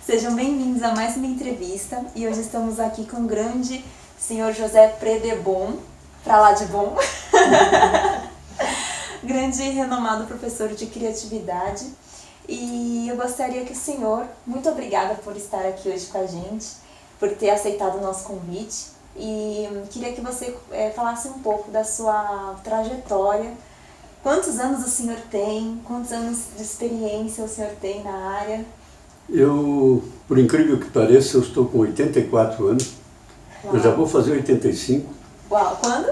Sejam bem-vindos a mais uma entrevista e hoje estamos aqui com o grande senhor José Predebon, pra lá de bom, grande e renomado professor de criatividade. E eu gostaria que o senhor, muito obrigada por estar aqui hoje com a gente, por ter aceitado o nosso convite, e queria que você falasse um pouco da sua trajetória. Quantos anos o senhor tem? Quantos anos de experiência o senhor tem na área? Eu, por incrível que pareça, eu estou com 84 anos. Uau. Eu já vou fazer 85. Uau, quando?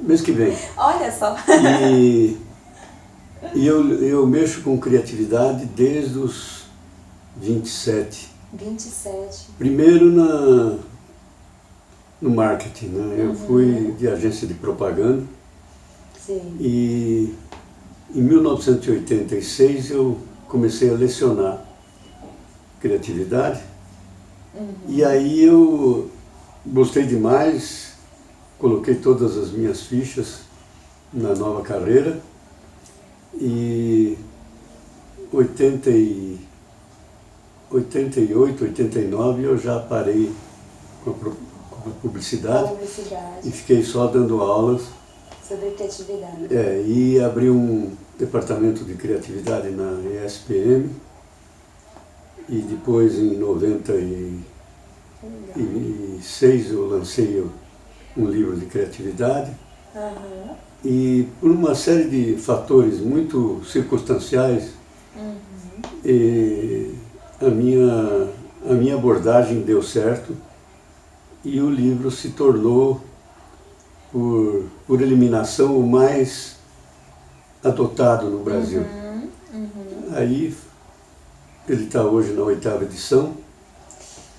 Mês que vem. Olha só! E eu mexo com criatividade desde os 27. 27. Primeiro no marketing, né? Eu fui de agência de propaganda. Sim. E em 1986 eu comecei a lecionar criatividade. E aí eu gostei demais, coloquei todas as minhas fichas na nova carreira e 88, 89 eu já parei com a publicidade e fiquei só dando aulas sobre criatividade. E abri um departamento de criatividade na ESPM e depois em 96 eu lancei um livro de criatividade. E por uma série de fatores muito circunstanciais, a minha abordagem deu certo e o livro se tornou, por eliminação, o mais adotado no Brasil. Aí ele está hoje na 8ª edição.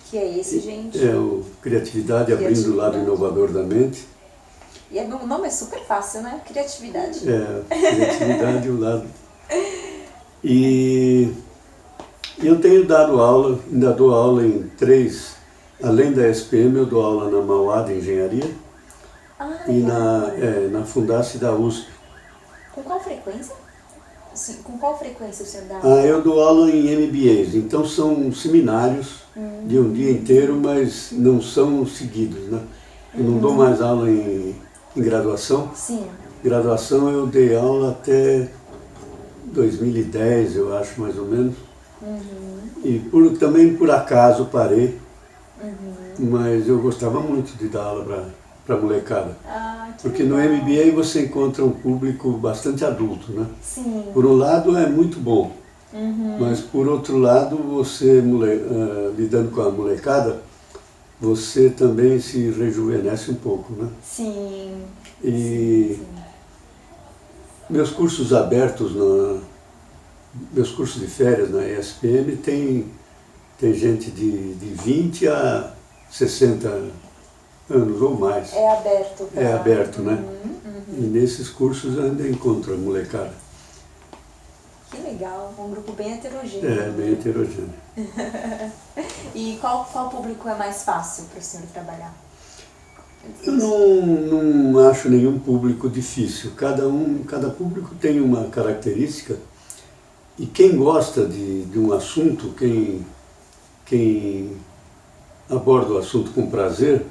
Que é esse, gente? É o Criatividade Abrindo o Lado Inovador da Mente. E o nome é super fácil, né? Criatividade. Criatividade, o lado. E eu tenho dado aula, ainda dou aula em 3, além da SPM, eu dou aula na Mauá de Engenharia e na Fundace da USP. Com qual frequência? Sim, com qual frequência o senhor dá aula? Eu dou aula em MBAs, então são seminários de um dia inteiro, mas não são seguidos, né? Eu não dou mais aula em graduação. Sim. Graduação eu dei aula até 2010, eu acho, mais ou menos. E também por acaso parei, mas eu gostava muito de dar aula para molecada. Porque no MBA você encontra um público bastante adulto, né? Sim. Por um lado é muito bom, mas por outro lado você, lidando com a molecada, você também se rejuvenesce um pouco, né? Sim. E meus cursos abertos, meus cursos de férias na ESPM tem gente de 20 a 60 anos ou mais. É aberto. É aberto, né? E nesses cursos eu ainda encontro a molecada. Que legal, um grupo bem heterogêneo. Bem heterogêneo. E qual público é mais fácil para o senhor trabalhar? Eu não acho nenhum público difícil. Cada público tem uma característica e quem gosta de um assunto, quem aborda o assunto com prazer,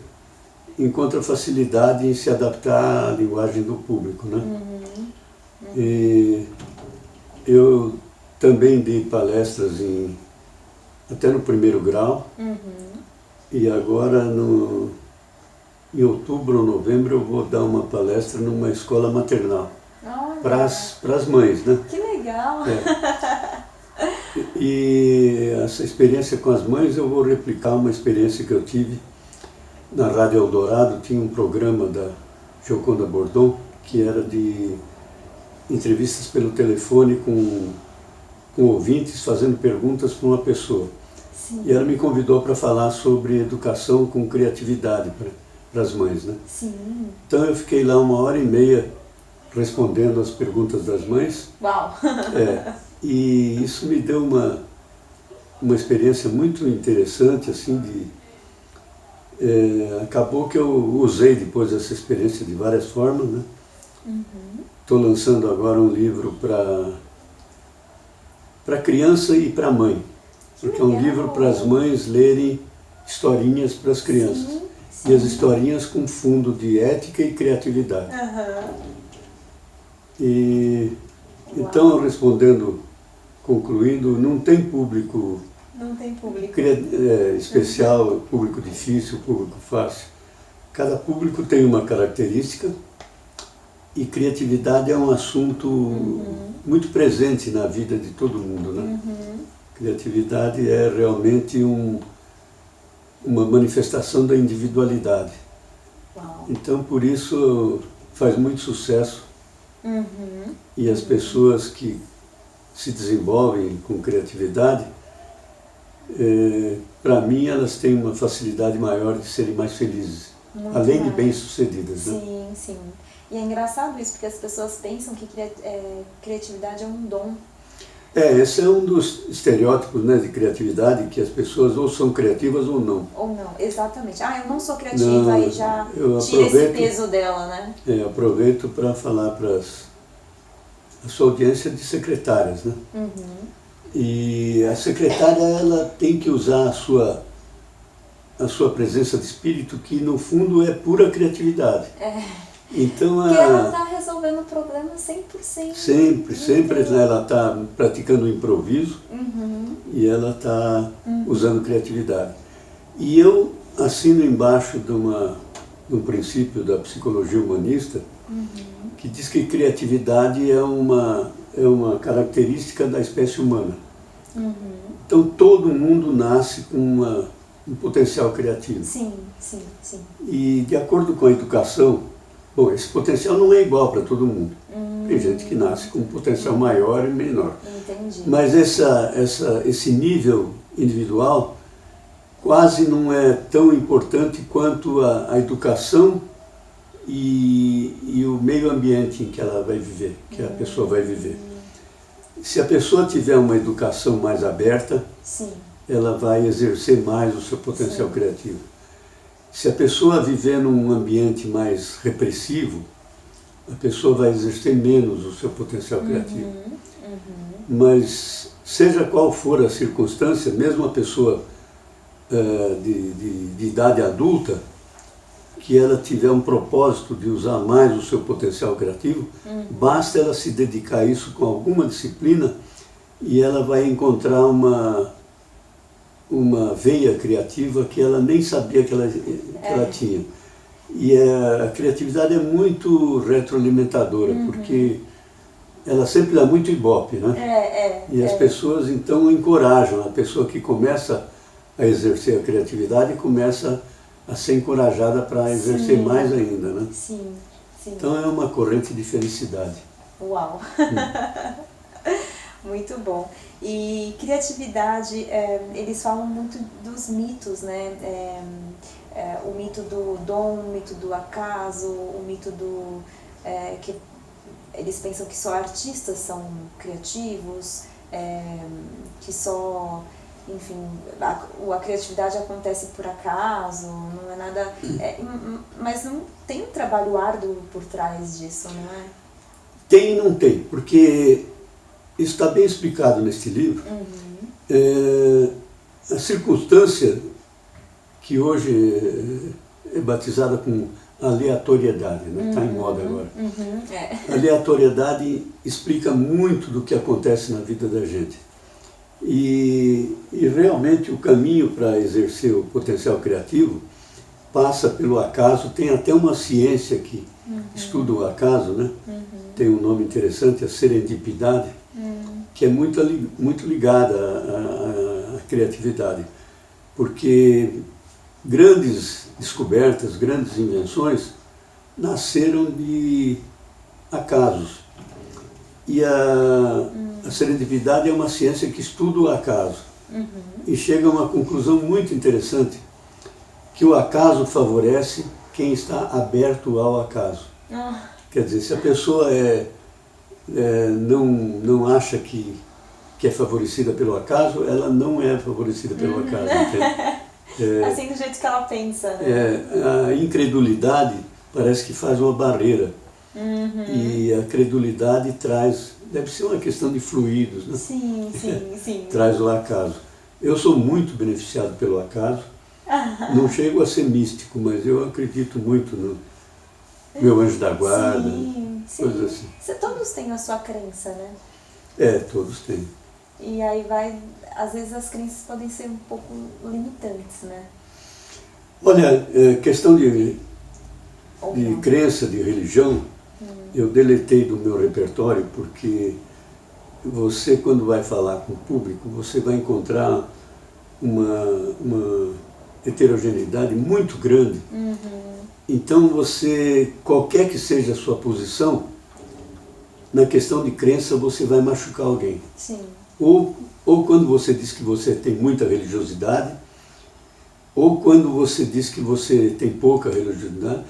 encontra facilidade em se adaptar à linguagem do público, né? E eu também dei palestras até no 1º grau, e agora em outubro ou novembro eu vou dar uma palestra numa escola maternal, para as mães, né? Que legal! E essa experiência com as mães eu vou replicar uma experiência que eu tive na Rádio Eldorado. Tinha um programa da Gioconda Bordon que era de entrevistas pelo telefone com ouvintes fazendo perguntas para uma pessoa. Sim. E ela me convidou para falar sobre educação com criatividade para as mães, né? Sim. Então eu fiquei lá 1h30 respondendo as perguntas das mães. Uau! E isso me deu uma experiência muito interessante, assim, acabou que eu usei depois essa experiência de várias formas, né? Estou lançando agora um livro para criança e para mãe. porque é um livro para as mães lerem historinhas para as crianças. Sim. E as historinhas com fundo de ética e criatividade. E então, respondendo, concluindo, não tem público, especial, público difícil, público fácil. Cada público tem uma característica e criatividade é um assunto muito presente na vida de todo mundo, né? Criatividade é realmente uma manifestação da individualidade. Uau. Então, por isso, faz muito sucesso. E as pessoas que se desenvolvem com criatividade, para mim, elas têm uma facilidade maior de serem mais felizes, Muito além de mais. bem-sucedidas. Né? Sim, sim. E é engraçado isso, porque as pessoas pensam que criatividade é um dom. Esse é um dos estereótipos, né, de criatividade, que as pessoas ou são criativas ou não. Ou não, exatamente. Eu não sou criativa, Não, aí já eu tira esse peso dela, né? Aproveito para falar para a sua audiência de secretárias, né? E a secretária, ela tem que usar a sua presença de espírito, que no fundo é pura criatividade. Então, Porque ela está resolvendo o problema 100%. Sempre ela está praticando o improviso e ela está usando criatividade. E eu assino embaixo de um princípio da psicologia humanista que diz que criatividade é uma característica da espécie humana. Então todo mundo nasce com um potencial criativo. Sim. E de acordo com a educação, bom, esse potencial não é igual para todo mundo. Tem gente que nasce com um potencial maior e menor. Entendi. Mas esse nível individual quase não é tão importante quanto a educação e o meio ambiente em que ela vai viver, que a pessoa vai viver. Se a pessoa tiver uma educação mais aberta, ela vai exercer mais o seu potencial criativo. Se a pessoa viver num ambiente mais repressivo, a pessoa vai exercer menos o seu potencial criativo. Mas, seja qual for a circunstância, mesmo a pessoa de idade adulta, que ela tiver um propósito de usar mais o seu potencial criativo, basta ela se dedicar a isso com alguma disciplina e ela vai encontrar uma veia criativa que ela nem sabia que ela tinha. E a criatividade é muito retroalimentadora, porque ela sempre dá muito ibope, né? E as pessoas então encorajam, a pessoa que começa a exercer a criatividade começa a ser encorajada para exercer mais ainda, né? Sim. Então é uma corrente de felicidade. Uau! Muito bom. E criatividade, eles falam muito dos mitos, né? O mito do dom, o mito do acaso, o mito do... que eles pensam que só artistas são criativos, que só... Enfim, a criatividade acontece por acaso, não é nada... mas não tem um trabalho árduo por trás disso, não é? Tem e não tem, porque isso está bem explicado neste livro. A circunstância que hoje é batizada com aleatoriedade, né? Está em moda agora. Aleatoriedade explica muito do que acontece na vida da gente. E realmente o caminho para exercer o potencial criativo passa pelo acaso. Tem até uma ciência que estuda o acaso, né? Tem um nome interessante, a serendipidade, que é muito ligada à criatividade. Porque grandes descobertas, grandes invenções nasceram de acasos. E a serendipidade é uma ciência que estuda o acaso e chega a uma conclusão muito interessante, que o acaso favorece quem está aberto ao acaso. Quer dizer, se a pessoa não acha que é favorecida pelo acaso, ela não é favorecida pelo acaso. Assim do jeito que ela pensa, né? A incredulidade parece que faz uma barreira. E a credulidade deve ser uma questão de fluidos, né? Sim. Traz o acaso. Eu sou muito beneficiado pelo acaso. Não chego a ser místico, mas eu acredito muito no meu anjo da guarda, coisas assim. Todos têm a sua crença, né? Todos têm. E aí às vezes as crenças podem ser um pouco limitantes, né? Olha, questão de crença, de religião, eu deletei do meu repertório porque você, quando vai falar com o público, você vai encontrar uma heterogeneidade muito grande. Então você, qualquer que seja a sua posição, na questão de crença você vai machucar alguém. Sim. Ou quando você diz que você tem muita religiosidade, ou quando você diz que você tem pouca religiosidade,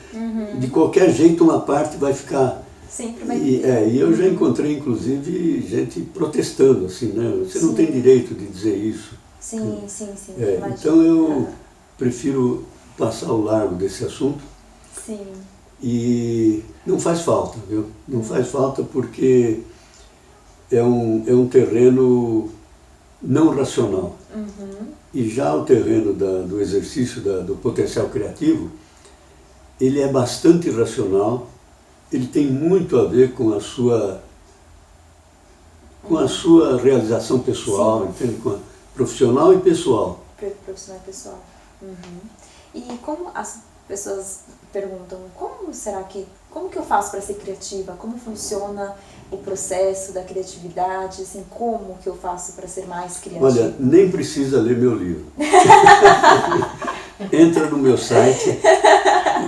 de qualquer jeito uma parte vai ficar... Sempre vai e eu já encontrei, inclusive, gente protestando, assim, né? Você não tem direito de dizer isso. Sim. Então eu prefiro passar ao largo desse assunto. Sim. E não faz falta, viu? Não faz falta porque é um terreno não racional. E já o terreno do exercício do potencial criativo, ele é bastante racional, ele tem muito a ver com a sua realização pessoal, entende? Com a profissional e pessoal. Profissional e pessoal. E como as pessoas perguntam, como que eu faço para ser criativa? Como funciona o processo da criatividade? Assim, como que eu faço para ser mais criativa? Olha, nem precisa ler meu livro. Entra no meu site,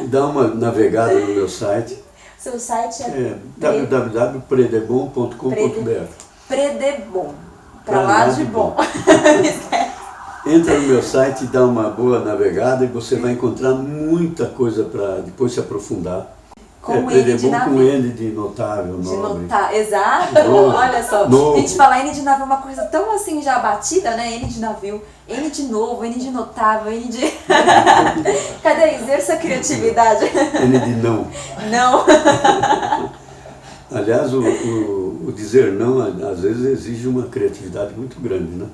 dá uma navegada no meu site. Seu site é www.predebom.com.br. Predebom, para lá de bom. Entra no meu site e dá uma boa navegada e você vai encontrar muita coisa para depois se aprofundar. Com Predebom com N de notável, nobre. Exato, Novo, olha só. novo. A gente fala N de navio é uma coisa tão assim já batida, né? N de navio, N de novo, N de notável, N de... Cadê? Exerça a criatividade. N de não. Não. Aliás, o dizer não, às vezes, exige uma criatividade muito grande, né?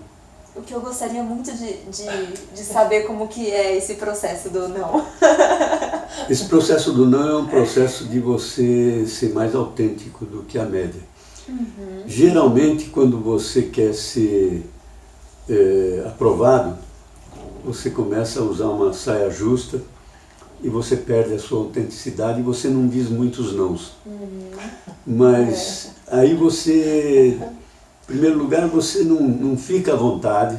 O que eu gostaria muito de saber como que é esse processo do não. Esse processo do não é um processo de você ser mais autêntico do que a média. Geralmente, quando você quer ser aprovado, você começa a usar uma saia justa e você perde a sua autenticidade e você não diz muitos nãos. Mas aí você... Em primeiro lugar, você não fica à vontade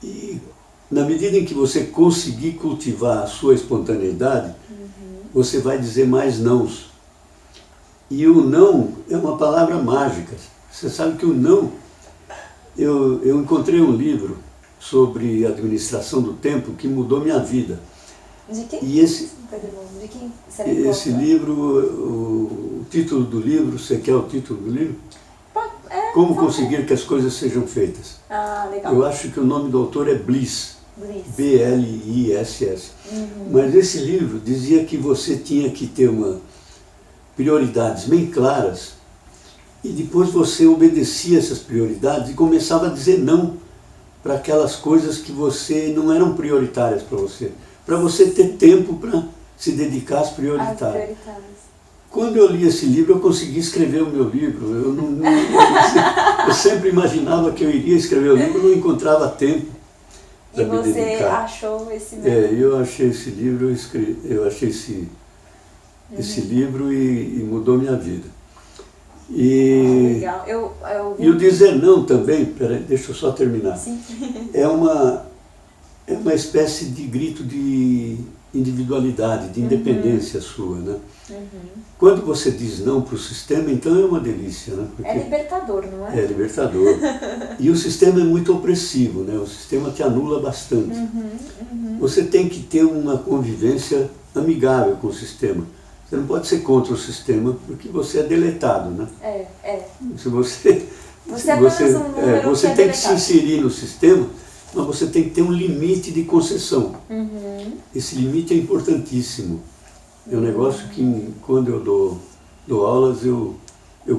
e, na medida em que você conseguir cultivar a sua espontaneidade, você vai dizer mais nãos. E o não é uma palavra mágica. Você sabe que o não... Eu encontrei um livro sobre administração do tempo que mudou minha vida. De quem? E esse livro, o título do livro, você quer o título do livro? Como conseguir que as coisas sejam feitas. Legal. Eu acho que o nome do autor é Bliss. B-L-I-S-S. Mas esse livro dizia que você tinha que ter prioridades bem claras e depois você obedecia essas prioridades e começava a dizer não para aquelas coisas que não eram prioritárias para você ter tempo para se dedicar às prioritárias. Quando eu li esse livro, eu consegui escrever o meu livro. Eu sempre imaginava que eu iria escrever o livro, não encontrava tempo para me dedicar. E você achou esse livro? Eu achei esse livro, eu achei esse livro e mudou minha vida. Legal. E o dizer não também, peraí, deixa eu só terminar. Sim. É uma espécie de grito de individualidade, de independência sua, né? Quando você diz não para o sistema, então é uma delícia, né? Porque é libertador, não é? É libertador. E o sistema é muito opressivo, né? O sistema te anula bastante. Você tem que ter uma convivência amigável com o sistema. Você não pode ser contra o sistema porque você é deletado, né? Se você você tem que se inserir no sistema, mas você tem que ter um limite de concessão. Esse limite é importantíssimo. É um negócio que, quando eu dou aulas, eu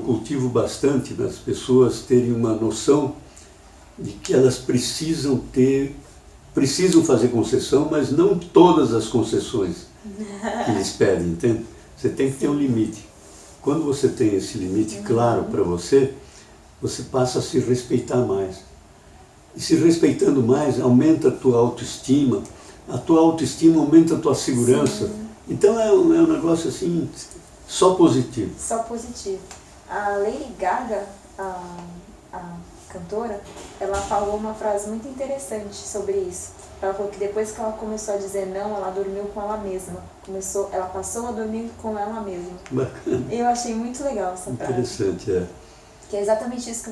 cultivo bastante nas pessoas terem uma noção de que elas precisam fazer concessão, mas não todas as concessões que eles pedem, entende? Você tem que ter um limite. Quando você tem esse limite claro para você, você passa a se respeitar mais. E se respeitando mais, aumenta a tua autoestima aumenta a tua segurança. Sim. Então é um negócio assim, só positivo. Só positivo. A Lady Gaga, a cantora, ela falou uma frase muito interessante sobre isso. Ela falou que depois que ela começou a dizer não, ela dormiu com ela mesma. Ela passou a dormir com ela mesma. Bacana. Eu achei muito legal essa frase. Interessante, é. Que é exatamente isso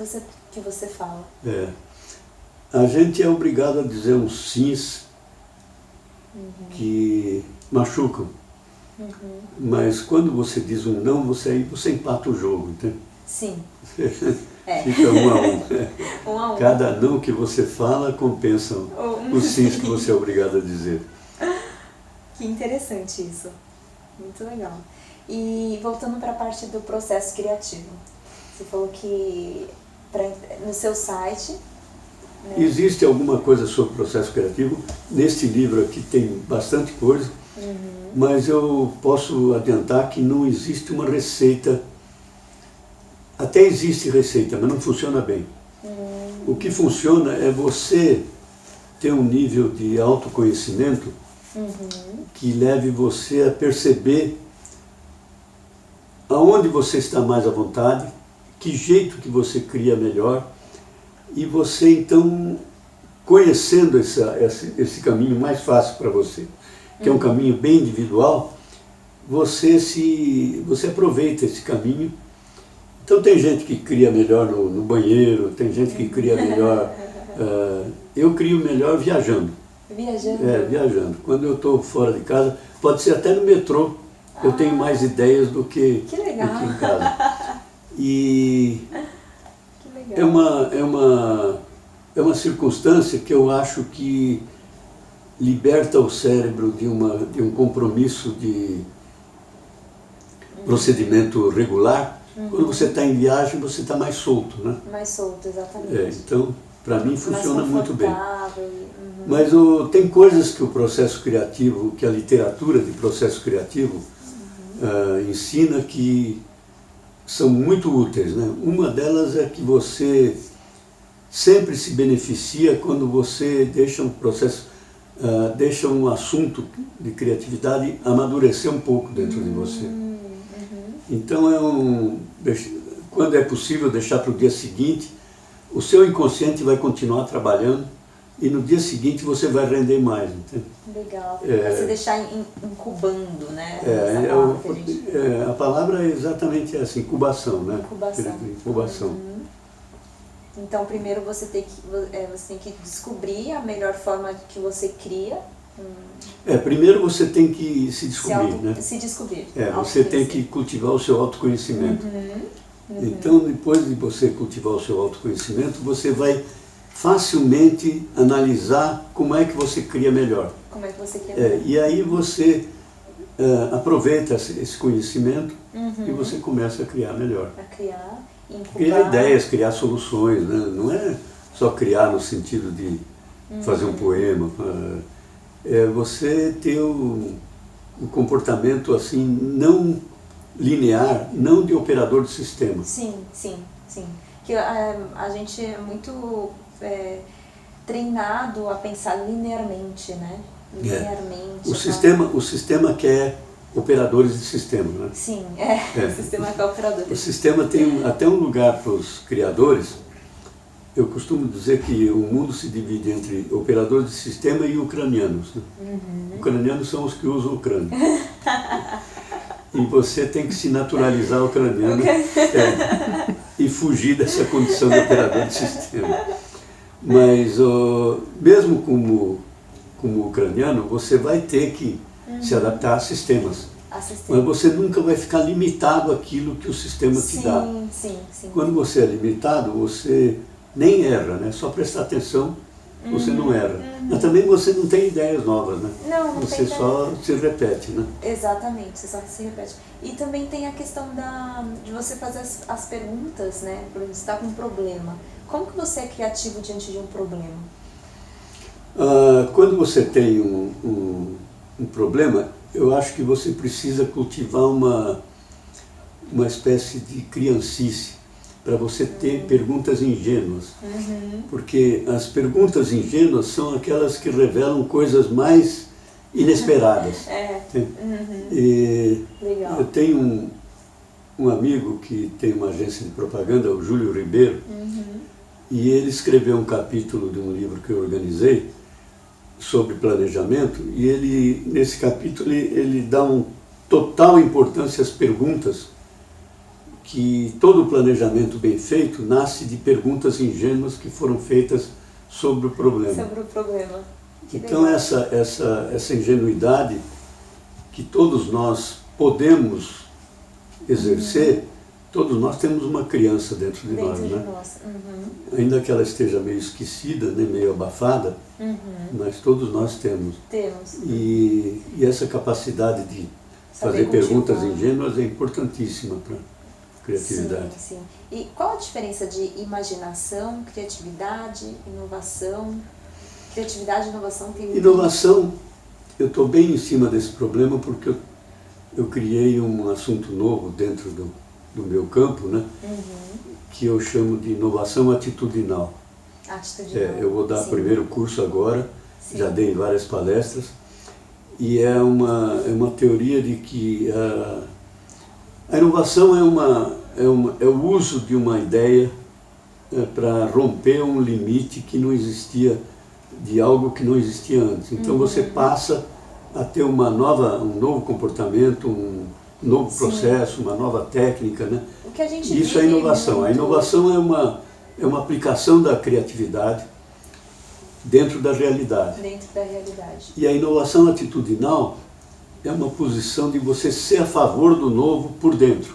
que você fala. É. A gente é obrigado a dizer uns sims que machucam. Mas quando você diz um não, você empata o jogo, entende? Sim. Fica 1 a 1. 1 a 1. Cada não que você fala compensa os sims que você é obrigado a dizer. Que interessante isso. Muito legal. E voltando para a parte do processo criativo. Você falou que no seu site... Né? Existe alguma coisa sobre o processo criativo? Neste livro aqui tem bastante coisa, mas eu posso adiantar que não existe uma receita. Até existe receita, mas não funciona bem. O que funciona é você ter um nível de autoconhecimento que leve você a perceber aonde você está mais à vontade, que jeito que você cria melhor, e você então, conhecendo esse caminho mais fácil para você, que é um caminho bem individual, você aproveita esse caminho. Então tem gente que cria melhor no banheiro, tem gente que cria melhor... eu crio melhor viajando. Viajando? Viajando. Quando eu estou fora de casa, pode ser até no metrô, eu tenho mais ideias do que em casa. E que legal. É uma circunstância que eu acho que liberta o cérebro de um compromisso de procedimento regular. Quando você está em viagem, você está mais solto, né? Mais solto, exatamente. Então, para mim, funciona muito bem. Uhum. Mas tem coisas que o processo criativo, que a literatura de processo criativo ensina que são muito úteis, né? Uma delas é que você sempre se beneficia quando você deixa um processo, deixa um assunto de criatividade amadurecer um pouco dentro de você. Então quando é possível deixar para o dia seguinte, o seu inconsciente vai continuar trabalhando e no dia seguinte você vai render mais. Entende? Legal. Você deixar incubando, né? A palavra é exatamente essa, incubação, né? Incubação. Então primeiro você tem que descobrir a melhor forma que você cria. Primeiro você tem que se descobrir, né? Se descobrir. Você tem que cultivar o seu autoconhecimento. Então, depois de você cultivar o seu autoconhecimento, você vai facilmente analisar como é que você cria melhor. Como é que você cria melhor. E aí você aproveita esse conhecimento e você começa a criar melhor. A criar, incubar. Criar ideias, criar soluções, né? Não é só criar no sentido de fazer um poema. É você ter um comportamento assim, não linear, não de operador de sistema. Sim. Que a gente é muito treinado a pensar linearmente, né? Linearmente. O sistema quer operadores de sistema, né? Sim, o sistema quer operadores. O sistema tem até um lugar para os criadores. Eu costumo dizer que o mundo se divide entre operadores de sistema e ucranianos. Né? Ucranianos são os que usam o crânio. E você tem que se naturalizar ucraniano e fugir dessa condição de operador de sistema. Mas mesmo como ucraniano, você vai ter que se adaptar a sistemas. Mas você nunca vai ficar limitado àquilo que o sistema te dá. Sim. Quando você é limitado, você nem erra, né? Só prestar atenção você não erra. Mas também você não tem ideias novas, né? Não você tem só se repete, né? Exatamente, você só se repete. E também tem a questão de você fazer as perguntas, né? Por exemplo, você está com um problema. Como que você é criativo diante de um problema? Quando você tem um problema, eu acho que você precisa cultivar uma espécie de criancice para você ter perguntas ingênuas. Porque as perguntas ingênuas são aquelas que revelam coisas mais inesperadas. Legal. Eu tenho um amigo que tem uma agência de propaganda, o Júlio Ribeiro, e ele escreveu um capítulo de um livro que eu organizei sobre planejamento, e ele, nesse capítulo, ele dá total importância às perguntas, que todo planejamento bem feito nasce de perguntas ingênuas que foram feitas sobre o problema. Sobre o problema. Então essa ingenuidade que todos nós podemos exercer, todos nós temos uma criança dentro de nós, né? Ainda que ela esteja meio esquecida, né, meio abafada, mas todos nós temos. E essa capacidade de fazer perguntas ingênuas é importantíssima para criatividade. Sim. E qual a diferença de imaginação, criatividade, inovação? Criatividade e inovação tem... Inovação, eu estou bem em cima desse problema porque eu criei um assunto novo dentro do meu campo, né? Que eu chamo de inovação atitudinal. Eu vou dar o primeiro curso agora, já dei várias palestras, e é uma teoria de que a inovação é o uso de uma ideia para romper um limite que não existia, de algo que não existia antes. Então você passa a ter um novo comportamento, um novo processo, uma nova técnica, né? O que a gente Isso é inovação. A inovação é uma aplicação da criatividade dentro da realidade. E a inovação atitudinal é uma posição de você ser a favor do novo por dentro.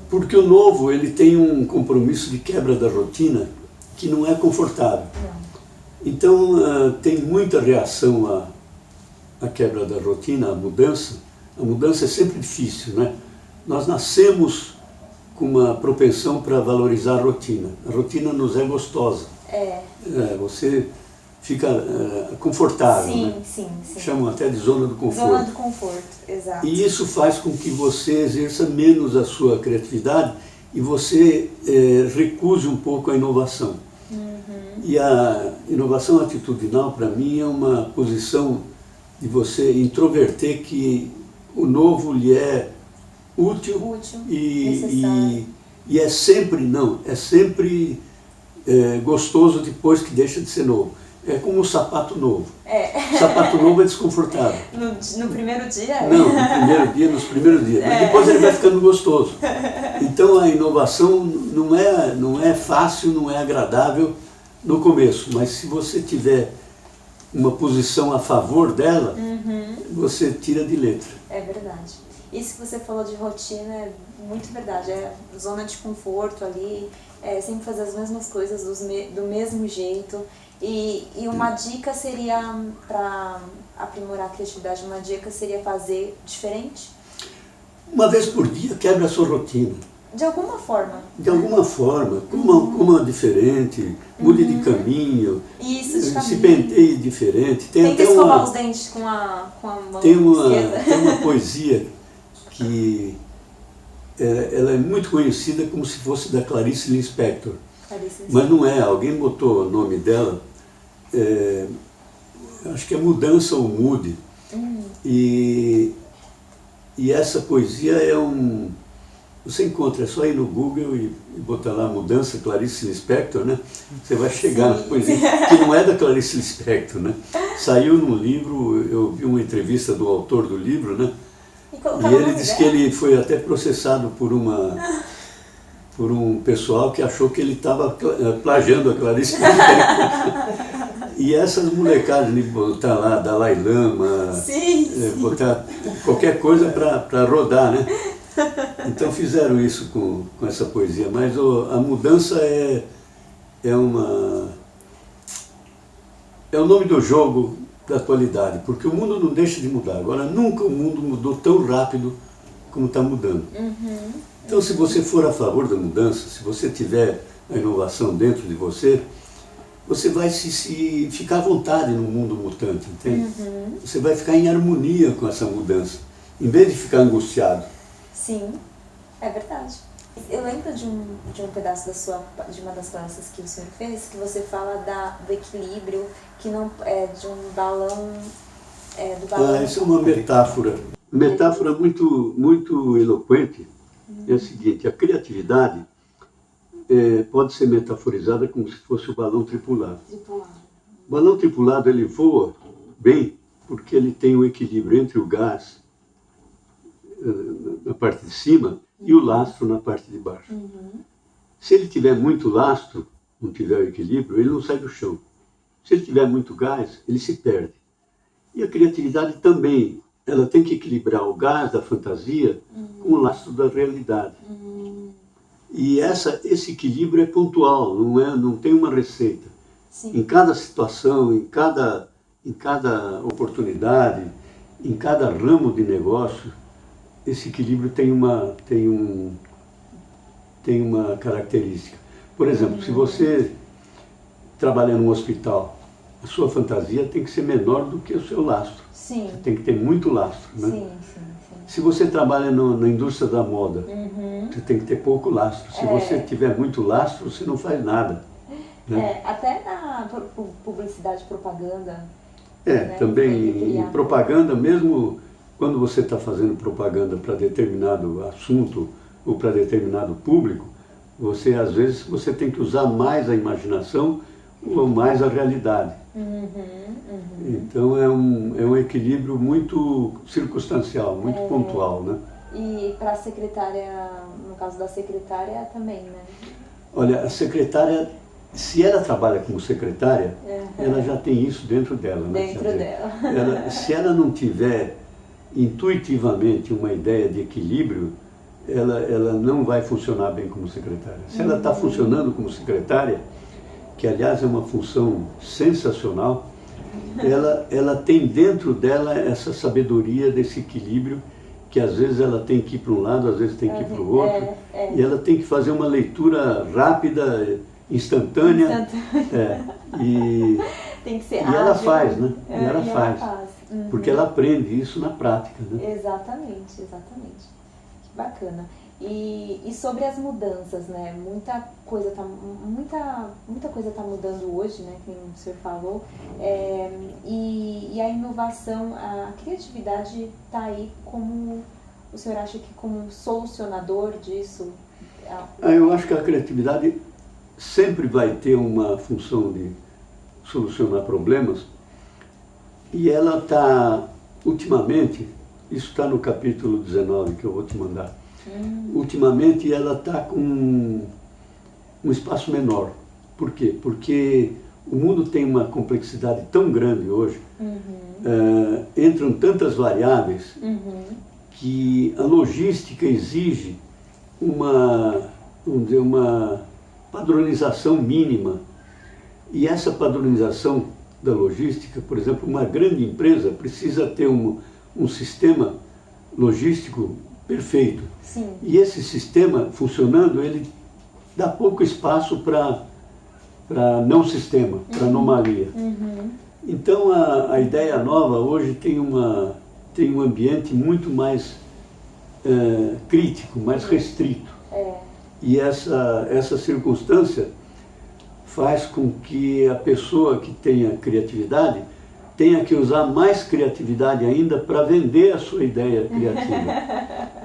Porque o novo, ele tem um compromisso de quebra da rotina que não é confortável. Então, tem muita reação à quebra da rotina, à mudança. A mudança é sempre difícil, né? Nós nascemos com uma propensão para valorizar a rotina. A rotina nos é gostosa. Você fica confortável, né? Sim. Chamam até de zona do conforto. Zona do conforto, exato. E isso faz com que você exerça menos a sua criatividade e você recuse um pouco a inovação. E a inovação atitudinal, para mim, é uma posição de você introverter que o novo lhe é útil e é sempre gostoso depois que deixa de ser novo. É como um sapato novo. O sapato novo é desconfortável. No primeiro dia? Não, nos primeiros dias. Mas depois ele vai ficando gostoso. Então a inovação não é fácil, não é agradável no começo. Mas se você tiver uma posição a favor dela, você tira de letra. É verdade. Isso que você falou de rotina é muito verdade. É zona de conforto ali, sempre fazer as mesmas coisas do mesmo jeito. E uma dica seria, para aprimorar a criatividade, uma dica seria fazer diferente? Uma vez por dia quebra a sua rotina. De alguma forma. De alguma forma, coma diferente, mude de caminho, Isso, de caminho. Se penteie diferente. Tenta escovar os dentes com a mão tem esquerda. Tem uma poesia que ela é muito conhecida como se fosse da Clarice Lispector. Mas não é, alguém botou o nome dela, acho que é Mudança ou Mude. E essa poesia você encontra, é só ir no Google e botar lá Mudança, Clarice Lispector, né? Você vai chegar na poesia, que não é da Clarice Lispector, né? Saiu num livro, eu vi uma entrevista do autor do livro, né? E ele disse que ele foi até processado por um pessoal que achou que ele estava plagiando a Clarice Lispector. E essas molecadas de botar lá Dalai Lama, botar qualquer coisa para rodar, né? Então fizeram isso com essa poesia, mas a mudança é é o nome do jogo da atualidade, porque o mundo não deixa de mudar. Agora, nunca o mundo mudou tão rápido como está mudando. Então, se você for a favor da mudança, se você tiver a inovação dentro de você, você vai se ficar à vontade no mundo mutante, entende? Você vai ficar em harmonia com essa mudança, em vez de ficar angustiado. Sim, é verdade. Eu lembro de um pedaço de uma das palestras que o senhor fez, que você fala do equilíbrio, que não é de um balão... do balão. Isso é uma metáfora. Metáfora muito, muito eloquente. É o seguinte, a criatividade pode ser metaforizada como se fosse o balão tripulado. O balão tripulado, ele voa bem porque ele tem um equilíbrio entre o gás na parte de cima e o lastro na parte de baixo. Se ele tiver muito lastro, não tiver o equilíbrio, ele não sai do chão. Se ele tiver muito gás, ele se perde. E a criatividade também, ela tem que equilibrar o gás da fantasia com o lastro da realidade. E esse equilíbrio é pontual, não tem uma receita. Sim. Em cada situação, em cada oportunidade, em cada ramo de negócio, esse equilíbrio tem uma característica. Por exemplo, se você trabalha num hospital, a sua fantasia tem que ser menor do que o seu lastro. Sim. Você tem que ter muito lastro, né? Sim. Se você trabalha na indústria da moda, você tem que ter pouco lastro. Se você tiver muito lastro, você não faz nada. Né? Até na publicidade, propaganda. Também em propaganda, mesmo quando você está fazendo propaganda para determinado assunto ou para determinado público, às vezes você tem que usar mais a imaginação ou mais a realidade. Então é um equilíbrio muito circunstancial, muito pontual, né? E para a secretária, no caso da secretária também, né? Olha, a secretária, se ela trabalha como secretária, ela já tem isso dentro dela, né? Dentro dela. Se ela não tiver intuitivamente uma ideia de equilíbrio, ela não vai funcionar bem como secretária. Se ela está funcionando como secretária, que aliás é uma função sensacional, ela tem dentro dela essa sabedoria desse equilíbrio, que às vezes ela tem que ir para um lado, às vezes tem que ir para o outro, e ela tem que fazer uma leitura rápida, instantânea. Tem que ser ágil. E ela faz, né? Ela faz. Porque ela aprende isso na prática, né? Exatamente. Que bacana. E sobre as mudanças, né? Muita coisa tá mudando hoje, né? Como o senhor falou. E a inovação, a criatividade está aí como... O senhor acha que como um solucionador disso? Eu acho que a criatividade sempre vai ter uma função de solucionar problemas. E ela está, ultimamente, isso está no capítulo 19 que eu vou te mandar. Ultimamente ela está com um espaço menor. Por quê? Porque o mundo tem uma complexidade tão grande hoje, entram tantas variáveis, que a logística exige uma padronização mínima. E essa padronização da logística, por exemplo, uma grande empresa precisa ter um sistema logístico perfeito. Sim. E esse sistema funcionando, ele dá pouco espaço para não sistema, para anomalia. Então a ideia nova hoje tem um ambiente muito mais crítico, mais restrito. E essa circunstância faz com que a pessoa que tenha criatividade tenha que usar mais criatividade ainda para vender a sua ideia criativa.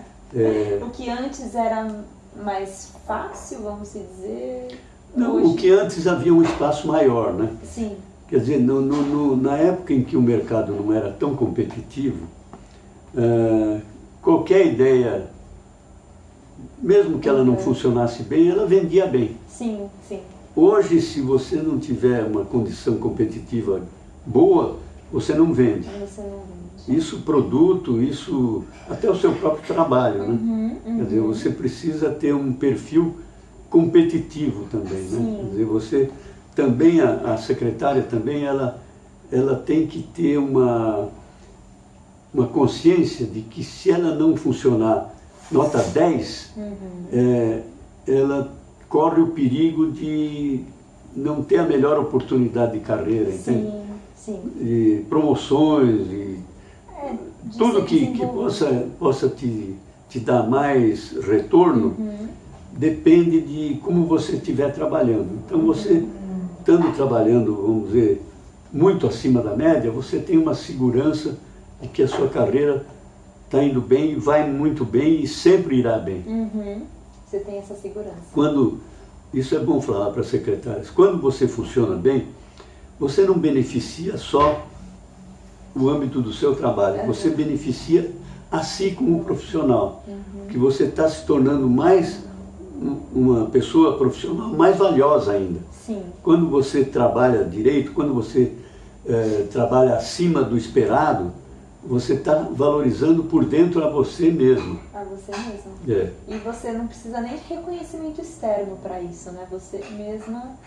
O que antes era mais fácil, vamos dizer? Não, hoje... o que antes havia um espaço maior, né? Sim. Quer dizer, na época em que o mercado não era tão competitivo, qualquer ideia, mesmo que ela não funcionasse bem, ela vendia bem. Sim. Hoje, se você não tiver uma condição competitiva boa, você não vende. Isso produto, isso até o seu próprio trabalho, né? Quer dizer, você precisa ter um perfil competitivo também, né? Quer dizer, você também, a secretária também, ela tem que ter uma consciência de que se ela não funcionar nota 10, ela corre o perigo de não ter a melhor oportunidade de carreira, entende? Sim. E promoções, e tudo que possa te dar mais retorno, depende de como você estiver trabalhando. Então você, estando trabalhando, vamos dizer, muito acima da média, você tem uma segurança de que a sua carreira está indo bem, vai muito bem e sempre irá bem. Você tem essa segurança. Isso é bom falar para secretárias, quando você funciona bem, você não beneficia só o âmbito do seu trabalho, você beneficia a si como profissional, que você está se tornando mais uma pessoa profissional mais valiosa ainda. Sim. Quando você trabalha direito, quando você trabalha acima do esperado, você está valorizando por dentro a você mesmo. A você mesmo. É. E você não precisa nem de reconhecimento externo para isso, né? Você mesma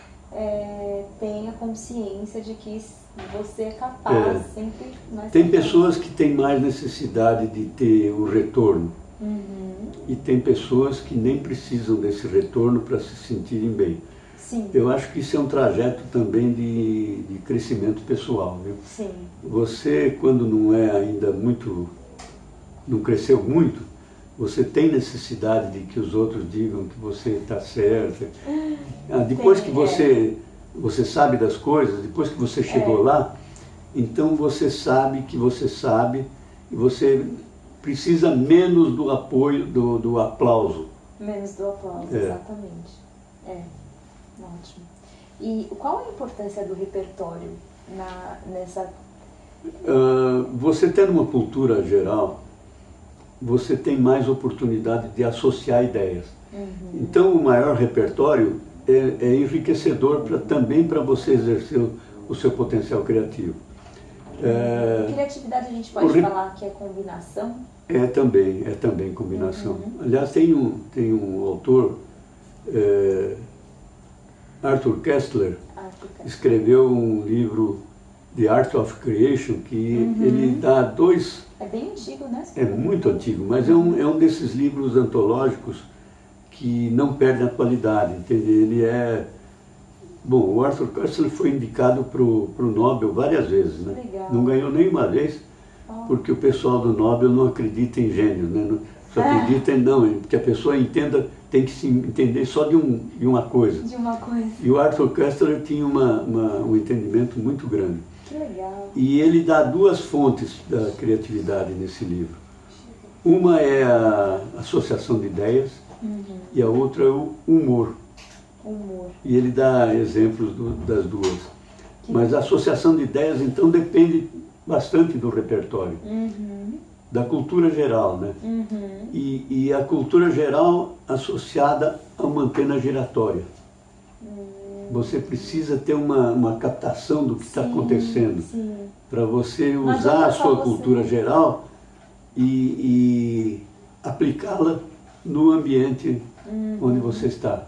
tem a consciência de que você é capaz sempre... Tem pessoas que têm mais necessidade de ter o retorno. E tem pessoas que nem precisam desse retorno para se sentirem bem. Sim. Eu acho que isso é um trajeto também de crescimento pessoal, viu? Sim. Você, quando não é ainda muito, não cresceu muito, você tem necessidade de que os outros digam que você está certa. Depois que você sabe das coisas, depois que você chegou lá, então você sabe que você sabe e você precisa menos do apoio, do aplauso. Menos do aplauso, exatamente. Ótimo. E qual a importância do repertório nessa... Você tendo uma cultura geral, você tem mais oportunidade de associar ideias. Então o maior repertório é enriquecedor também para você exercer o seu potencial criativo. Criatividade a gente pode falar que é combinação? É também combinação. Aliás, tem um autor, Arthur Koestler, escreveu um livro, The Art of Creation, que ele dá dois... É bem antigo, né? É muito antigo, mas é um desses livros antológicos que não perde a qualidade, entende? Ele é... Bom, o Arthur Koestler foi indicado para o Nobel várias vezes, né? Legal. Não ganhou nem uma vez, porque o pessoal do Nobel não acredita em gênios, né? Só acredita que a pessoa tem que se entender só de uma coisa. De uma coisa. E o Arthur Koestler tinha um entendimento muito grande. Que legal. E ele dá duas fontes da criatividade nesse livro. Uma é a associação de ideias e a outra é o humor. E ele dá exemplos das duas. Mas a associação de ideias, então, depende bastante do repertório. Da cultura geral, né? E a cultura geral associada a uma antena giratória. Você precisa ter uma captação do que está acontecendo para você usar a sua cultura geral e aplicá-la no ambiente onde você está.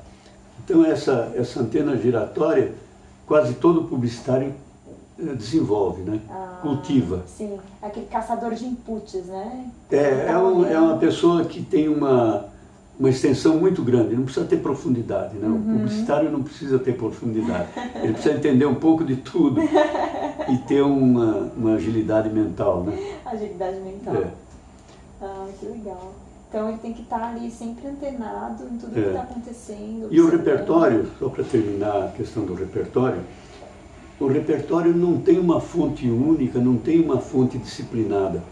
Então essa antena giratória, quase todo publicitário desenvolve, né? Cultiva. Sim, aquele caçador de inputs, né? É uma pessoa que tem uma extensão muito grande, não precisa ter profundidade, né? O publicitário não precisa ter profundidade, ele precisa entender um pouco de tudo e ter uma agilidade mental, né? Agilidade mental. Que legal. Então ele tem que estar ali sempre antenado em tudo que está acontecendo. E o repertório, só para terminar a questão do repertório, o repertório não tem uma fonte única, não tem uma fonte disciplinada.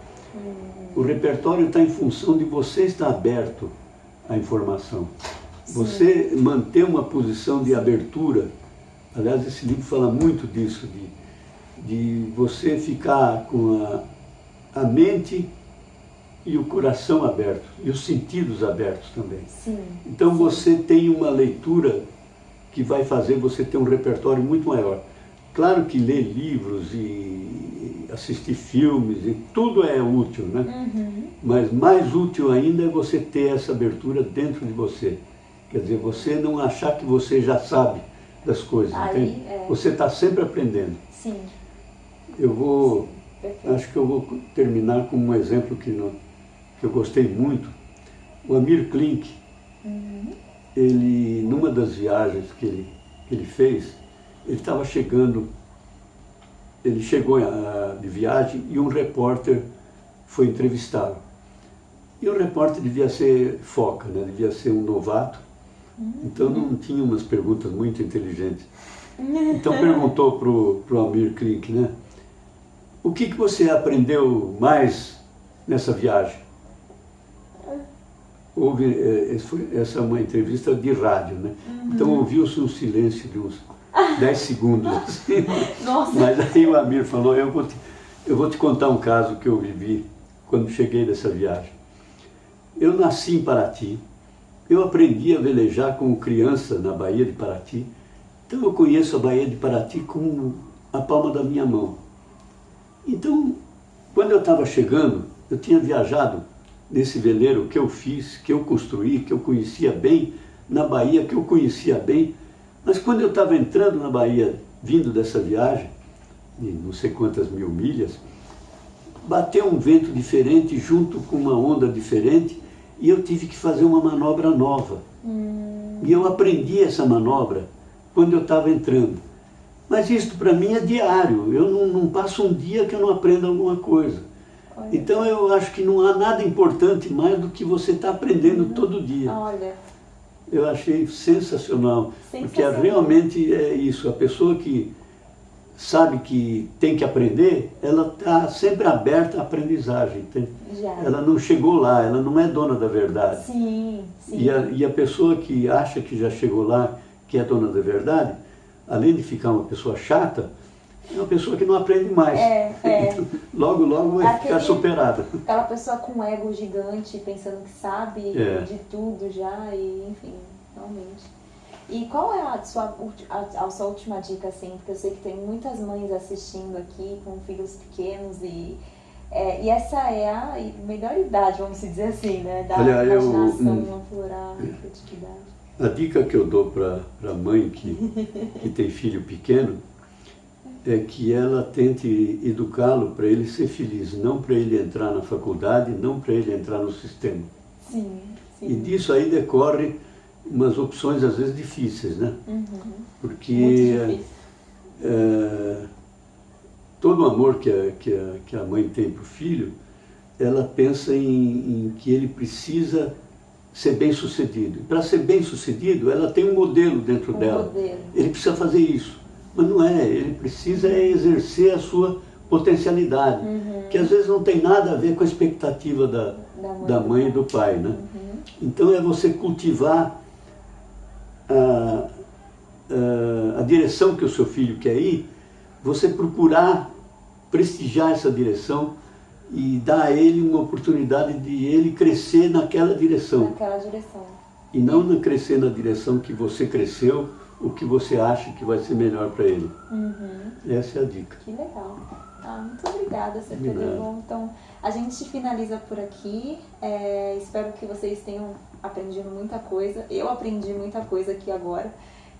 O repertório está em função de você estar aberto à informação. Você manter uma posição de abertura. Aliás, esse livro fala muito disso, de você ficar com a mente e o coração aberto, e os sentidos abertos também. Então você tem uma leitura que vai fazer você ter um repertório muito maior. Claro que ler livros e assistir filmes, e tudo é útil, né? Mas mais útil ainda é você ter essa abertura dentro de você. Quer dizer, você não achar que você já sabe das coisas, entende? Você está sempre aprendendo. Acho que eu vou terminar com um exemplo que eu gostei muito. O Amir Klink, ele, numa das viagens que ele fez, ele chegou de viagem e um repórter foi entrevistá-lo. E o repórter devia ser foca, né? Devia ser um novato, então não tinha umas perguntas muito inteligentes. Então perguntou para o Amir Klink, né? O que você aprendeu mais nessa viagem? Essa é uma entrevista de rádio, né? Então ouviu-se um silêncio de uns 10 segundos. Assim. Nossa. Mas aí o Amir falou, eu vou te contar um caso que eu vivi quando cheguei dessa viagem. Eu nasci em Paraty, eu aprendi a velejar como criança na Baía de Paraty, então eu conheço a Baía de Paraty como a palma da minha mão. Então, quando eu estava chegando, eu tinha viajado nesse veleiro que eu fiz, que eu construí, que eu conhecia bem, na Bahia que eu conhecia bem, mas quando eu estava entrando na Bahia, vindo dessa viagem, de não sei quantas mil milhas, bateu um vento diferente junto com uma onda diferente e eu tive que fazer uma manobra nova. E eu aprendi essa manobra quando eu estava entrando. Mas isso para mim é diário, eu não passo um dia que eu não aprenda alguma coisa. Olha. Então eu acho que não há nada importante mais do que você estar aprendendo todo dia. Olha. Eu achei sensacional, porque realmente é isso, a pessoa que sabe que tem que aprender, ela está sempre aberta à aprendizagem. Ela não chegou lá, ela não é dona da verdade. Sim, sim. E a pessoa que acha que já chegou lá, que é dona da verdade, além de ficar uma pessoa chata, é uma pessoa que não aprende mais. Então, logo vai ficar superada. Aquela pessoa com um ego gigante, pensando que sabe de tudo já, e enfim, realmente. E qual é a sua última dica, assim? Porque eu sei que tem muitas mães assistindo aqui com filhos pequenos e essa é a melhor idade, vamos dizer assim, né? Da imaginação, aflorar, criatividade. A dica que eu dou para a mãe que tem filho pequeno é que ela tente educá-lo para ele ser feliz, não para ele entrar na faculdade, não para ele entrar no sistema. Sim. E disso aí decorre umas opções às vezes difíceis, né? Porque todo o amor que a mãe tem para o filho, ela pensa em que ele precisa ser bem-sucedido. Para ser bem-sucedido, ela tem um modelo dentro dela. Ele precisa fazer isso. Mas não é, ele precisa exercer a sua potencialidade, que às vezes não tem nada a ver com a expectativa da mãe e do pai, né? Então é você cultivar a direção que o seu filho quer ir, você procurar prestigiar essa direção e dar a ele uma oportunidade de ele crescer naquela direção. E não crescer na direção que você cresceu, o que você acha que vai ser melhor para ele. Essa é a dica. Que legal. Muito obrigada, Sr. Pedro. Então, a gente finaliza por aqui. Espero que vocês tenham aprendido muita coisa. Eu aprendi muita coisa aqui agora.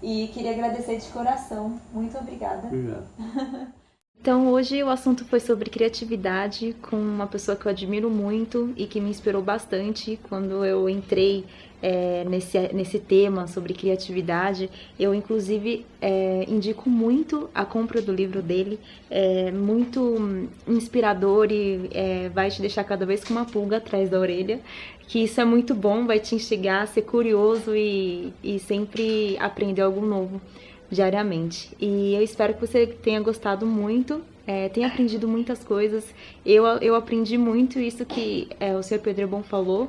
E queria agradecer de coração. Muito obrigada. Obrigado. Então, hoje o assunto foi sobre criatividade com uma pessoa que eu admiro muito e que me inspirou bastante quando eu entrei nesse tema sobre criatividade. Eu, inclusive, indico muito a compra do livro dele. É muito inspirador e vai te deixar cada vez com uma pulga atrás da orelha. Que isso é muito bom, vai te instigar a ser curioso e sempre aprender algo novo diariamente. E eu espero que você tenha gostado muito, tenha aprendido muitas coisas. Eu aprendi muito isso que o Sr. Pedro falou.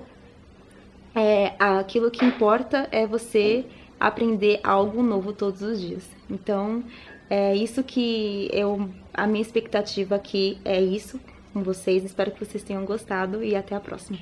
Aquilo que importa é você aprender algo novo todos os dias. Então, é isso que a minha expectativa aqui é isso com vocês. Espero que vocês tenham gostado e até a próxima.